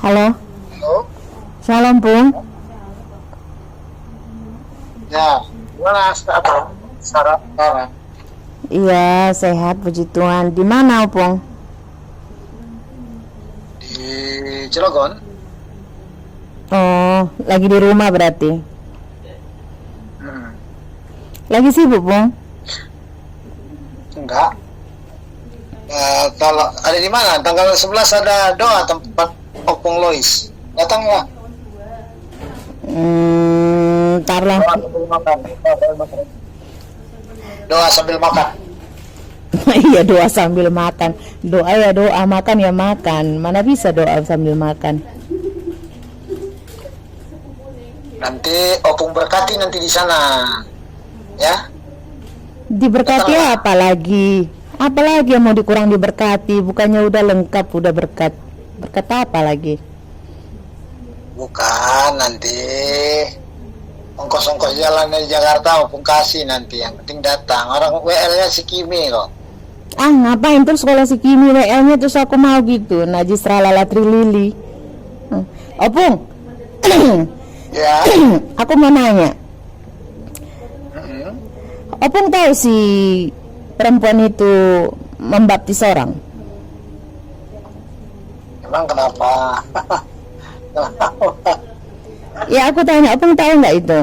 Halo, Halo? Shalom Pung. Ya, gimana apa? Sarah, Sarah. Iya, sehat puji Tuhan. Di mana Pung? Di Cilegon? Oh, lagi di rumah berarti. Hmm, Lagi sibuk Pung? enggak. Kalau ada di mana? Tanggal 11 ada doa tempat Opung Lois. Datang ya? Ntar lah. Doa sambil makan. Doa sambil makan. Iya, doa sambil makan. Doa ya doa, makan ya makan. Mana bisa doa sambil makan? Nanti Opung berkati nanti di sana. Ya? Diberkati Datang lah. apa lagi? Apa lagi yang mau dikurang diberkati? Bukannya udah lengkap, udah berkat. Berkat apa lagi? Bukan nanti ongkos-ongkos jalan dari Jakarta Opung kasih nanti. Yang penting datang. Orang WL-nya si Kimi kok. Ah, ngapain terus sekolah si Kimi WL-nya terus aku mau gitu. Najis ralala trilili. Opung. Ya. Aku mau nanya. Mm-mm. Opung tahu si perempuan itu membaptis orang? Emang kenapa? Ya aku tanya, Opung tahu nggak itu?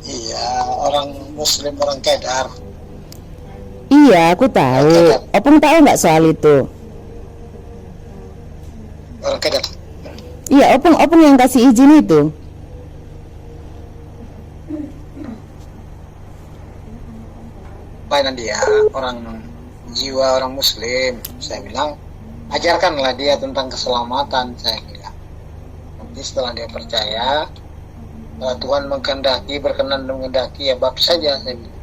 Iya, orang Muslim, orang Kedar. Iya, aku tahu. Opung tahu nggak soal itu? Orang Kedar. Iya, Opung yang kasih izin itu. Pelayanan dia, orang jiwa orang Muslim. Saya bilang, ajarkanlah dia tentang keselamatan. Saya bilang. Nanti setelah dia percaya, kalau Tuhan menghendaki, berkenan dan menghendaki, ya bab saja. Saya bilang.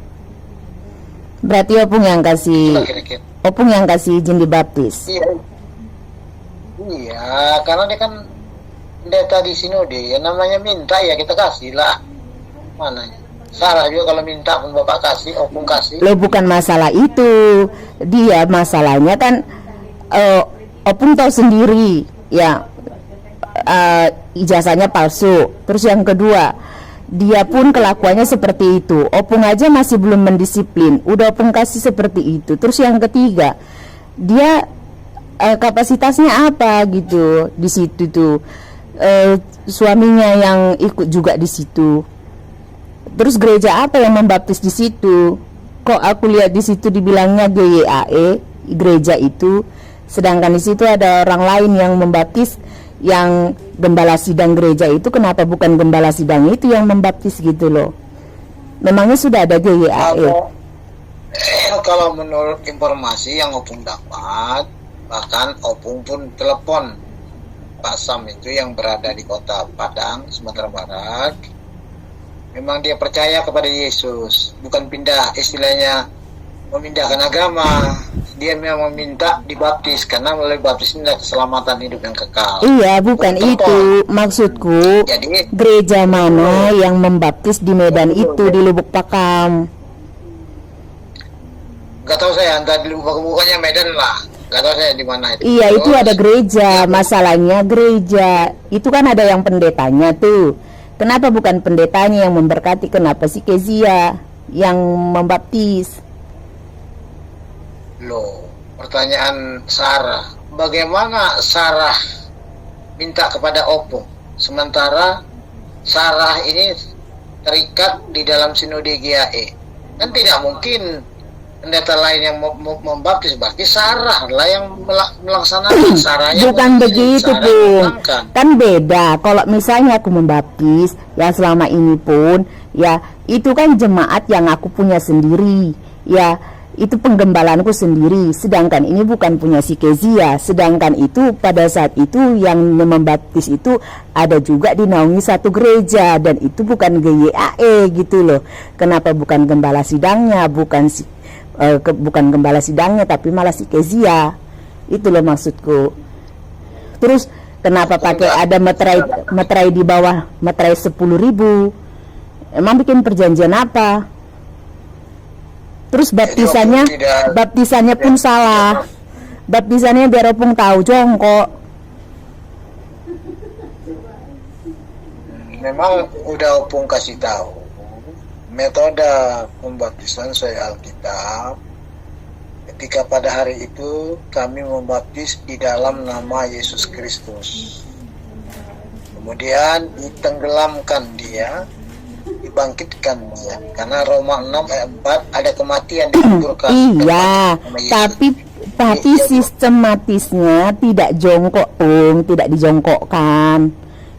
Berarti Opung yang kasih, Itulah kira-kira. Opung yang kasih izin dibaptis. Iya. Iya, karena dia kan pendeta di sinode, ya namanya minta ya kita kasih lah. Mana? Sarah juga kalau minta pun Bapak kasih, Opung kasih. Lo bukan masalah itu. Dia masalahnya kan Opung tahu sendiri ya, ijazahnya palsu. Terus yang kedua, dia pun kelakuannya seperti itu. Opung aja masih belum mendisiplin, udah Opung kasih seperti itu. Terus yang ketiga, dia kapasitasnya apa gitu di situ tuh, suaminya yang ikut juga di situ. Terus gereja apa yang membaptis di situ? Kok aku lihat di situ dibilangnya GYAE gereja itu, sedangkan di situ ada orang lain yang membaptis, yang gembala sidang gereja itu. Kenapa bukan gembala sidang itu yang membaptis gitu loh? Memangnya sudah ada GYAE? Kalau menurut informasi yang Opung dapat, bahkan Opung pun telepon Pak Sam itu yang berada di kota Padang, Sumatera Barat. Memang dia percaya kepada Yesus, bukan pindah, istilahnya memindahkan agama. Dia memang meminta dibaptis karena melalui baptis ini ada keselamatan hidup yang kekal. Iya, bukan itu maksudku. Jadi Gereja mana yang membaptis di Medan itu, di Lubuk Pakam? nggak tahu saya, entah di bukannya Medan lah, nggak tahu saya di mana itu. Iya, itu Terus, ada gereja. Masalahnya gereja itu kan ada yang pendetanya tuh. Kenapa bukan pendetanya yang memberkati? Kenapa si Kezia yang membaptis? Loh, pertanyaan Sarah, bagaimana Sarah minta kepada Opung, sementara Sarah ini terikat di dalam sinode GAE? Kan tidak mungkin pendeta lain yang membaptis, berarti Sarah lah yang melaksanakan. Sarahnya Bukan begitu, Sarah Bung. menangkan. Kan beda. Kalau misalnya aku membaptis, ya selama ini pun, ya itu kan jemaat yang aku punya sendiri. Ya, itu penggembalanku sendiri. Sedangkan ini bukan punya si Kezia. Sedangkan itu pada saat itu yang membaptis itu ada juga dinaungi satu gereja, dan itu bukan GYAE gitu loh. Kenapa bukan gembala sidangnya, bukan gembala sidangnya, tapi malah si Kezia. Itu loh maksudku. Terus kenapa pakai ada meterai di bawah, meterai 10.000? Emang bikin perjanjian apa? Terus baptisannya pun salah. Baptisannya biar Opung tahu jongkok. memang udah opung kasih tahu metode pembaptisan sesuai Alkitab. Ketika pada hari itu kami membaptis di dalam nama Yesus Kristus. Kemudian ditenggelamkan dia, dibangkitkan dia. Karena Roma 6 ayat 4 ada kematian dikuburkan. Iya, tapi sistematisnya tidak jongkok, Pung, tidak dijongkokkan.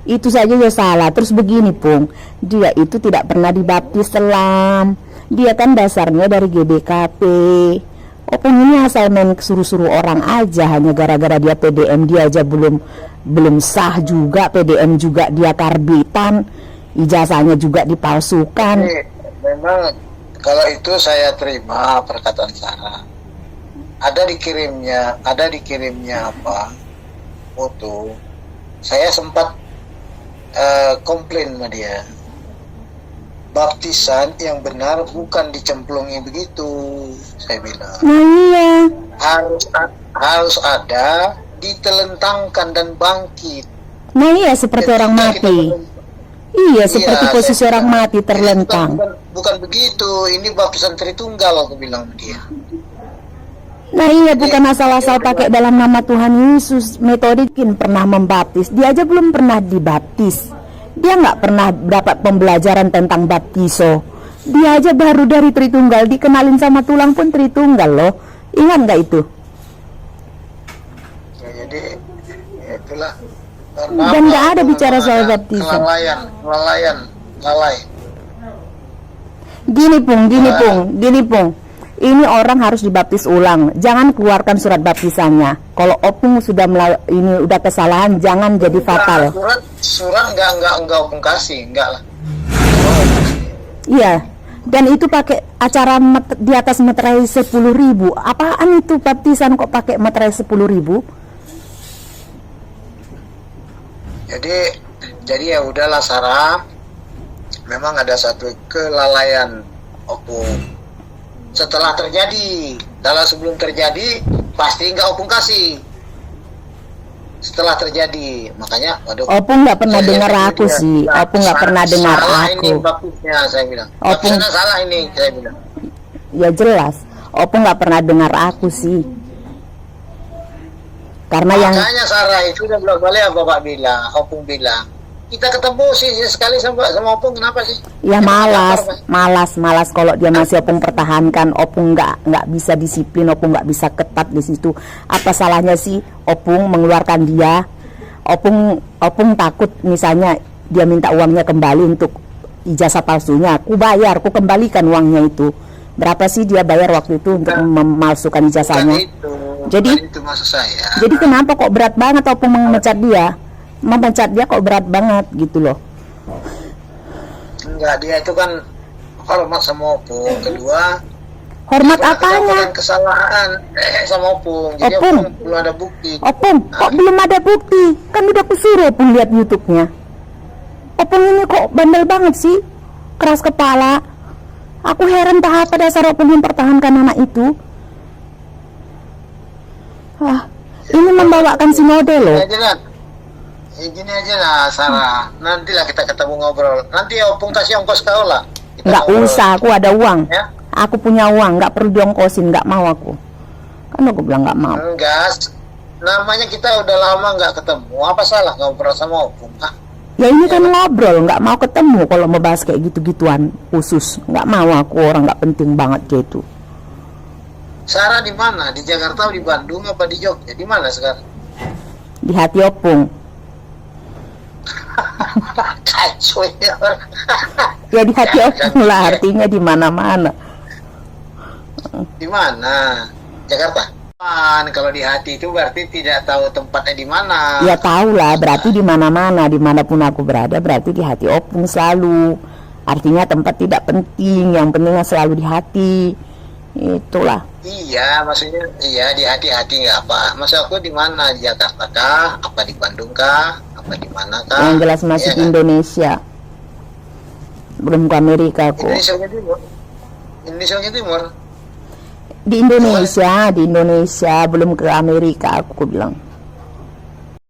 Itu saja ya salah. Terus begini, Pung, dia itu tidak pernah dibaptis selam. Dia kan dasarnya dari GBKP. Opung ini asal main suruh-suruh orang aja, hanya gara-gara dia PDM, dia aja belum sah juga, PDM juga dia karbitan, ijazahnya juga dipalsukan. Jadi, memang kalau itu saya terima perkataan Sarah. Ada dikirimnya apa? Foto. Saya sempat komplain sama dia. Baptisan yang benar bukan dicemplungi begitu, saya bilang. Nah iya, Harus ada ditelentangkan dan bangkit. nah iya seperti Ketika orang kita mati. Iya, seperti posisi saya orang bilang, mati ini terlentang. bukan begitu, ini baptisan Tritunggal, aku bilang sama dia. Nah iya, bukan asal-asal pakai dalam nama Tuhan Yesus. Metodikin pernah membaptis, dia aja belum pernah dibaptis. Dia nggak pernah dapat pembelajaran tentang baptiso. Dia aja baru dari Tritunggal, dikenalin sama tulang pun Tritunggal loh. Ingat nggak itu? Ya, jadi ya itulah. Dan nggak ada bicara soal baptisan. Lalai. Gini Pung. Ini orang harus dibaptis ulang. Jangan keluarkan surat baptisannya. Kalau Opung sudah ini udah kesalahan, jangan jadi fatal. Surat enggak Opung kasih, enggak lah. Iya. Dan itu pakai acara di atas meterai 10.000. Apaan itu baptisan kok pakai meterai 10.000? Jadi ya udahlah Sarah. Memang ada satu kelalaian Opung. Setelah terjadi, kalau sebelum terjadi pasti nggak Opung kasih. Setelah terjadi, makanya waduh. Opung nggak pernah dengar aku sih. Opung nggak pernah dengar salah aku. Ini baptisnya, saya bilang. Opung Baptisnya salah ini, saya bilang. Ya jelas. Opung nggak pernah dengar aku sih. Karena yang Makanya Sarah itu udah bolak-balik Bapak bilang, Opung bilang. Kita ketemu sih sekali sama Opung, kenapa sih? ya malas kalau dia masih Opung pertahankan. Opung nggak bisa disiplin, Opung nggak bisa ketat di situ. Apa salahnya sih Opung mengeluarkan dia? Opung takut misalnya dia minta uangnya kembali untuk ijazah palsunya. Ku bayar, ku kembalikan uangnya itu. Berapa sih dia bayar waktu itu untuk memalsukan ijazahnya? Jadi itu maksud saya. Jadi kenapa kok berat banget Opung memecat dia? Memecat dia kok berat banget gitu loh. Enggak, dia itu kan hormat sama Opung. Kedua, Hormat dia pernah apanya? melakukan kesalahan sama Opung. Jadi Opung. belum ada bukti. Opung, kok belum ada bukti? Kan udah kusuruh Opung lihat YouTube-nya. Opung ini kok bandel banget sih? Keras kepala. Aku heran apa dasar Opung mempertahankan anak itu. Ini membawakan sinode loh. Gini aja lah Sarah, nantilah kita ketemu ngobrol. Nanti Opung kasih ongkos kau lah. Nggak usah, aku ada uang. Ya? Aku punya uang, nggak perlu diongkosin, nggak mau aku. Kan aku bilang nggak mau. Enggak, namanya kita udah lama nggak ketemu. Apa salah ngobrol sama Opung? Ya ini kan ngobrol, nggak mau ketemu kalau mau bahas kayak gitu-gituan khusus. Nggak mau aku, orang nggak penting banget gitu. Sarah di mana? Di Jakarta, di Bandung, apa di Jogja? Di mana sekarang? Di hati Opung. Kacau ya. Ya di hati Opung lah, artinya di mana-mana. Di mana? Jakarta. Kalau di hati itu berarti tidak tahu tempatnya di mana. Ya tahu lah, berarti di mana-mana, dimanapun aku berada, berarti di hati Opung selalu. Artinya tempat tidak penting, yang pentingnya selalu di hati. Itulah. Iya, maksudnya iya di hati-hati nggak apa. Maksud aku di mana? Di Jakarta kah? Apa di Bandung kah? Apa di mana kah? Yang jelas masih Iya, di Indonesia. Belum ke Amerika aku. Indonesia Timur. Indonesia Timur. Di Indonesia, belum ke Amerika aku bilang.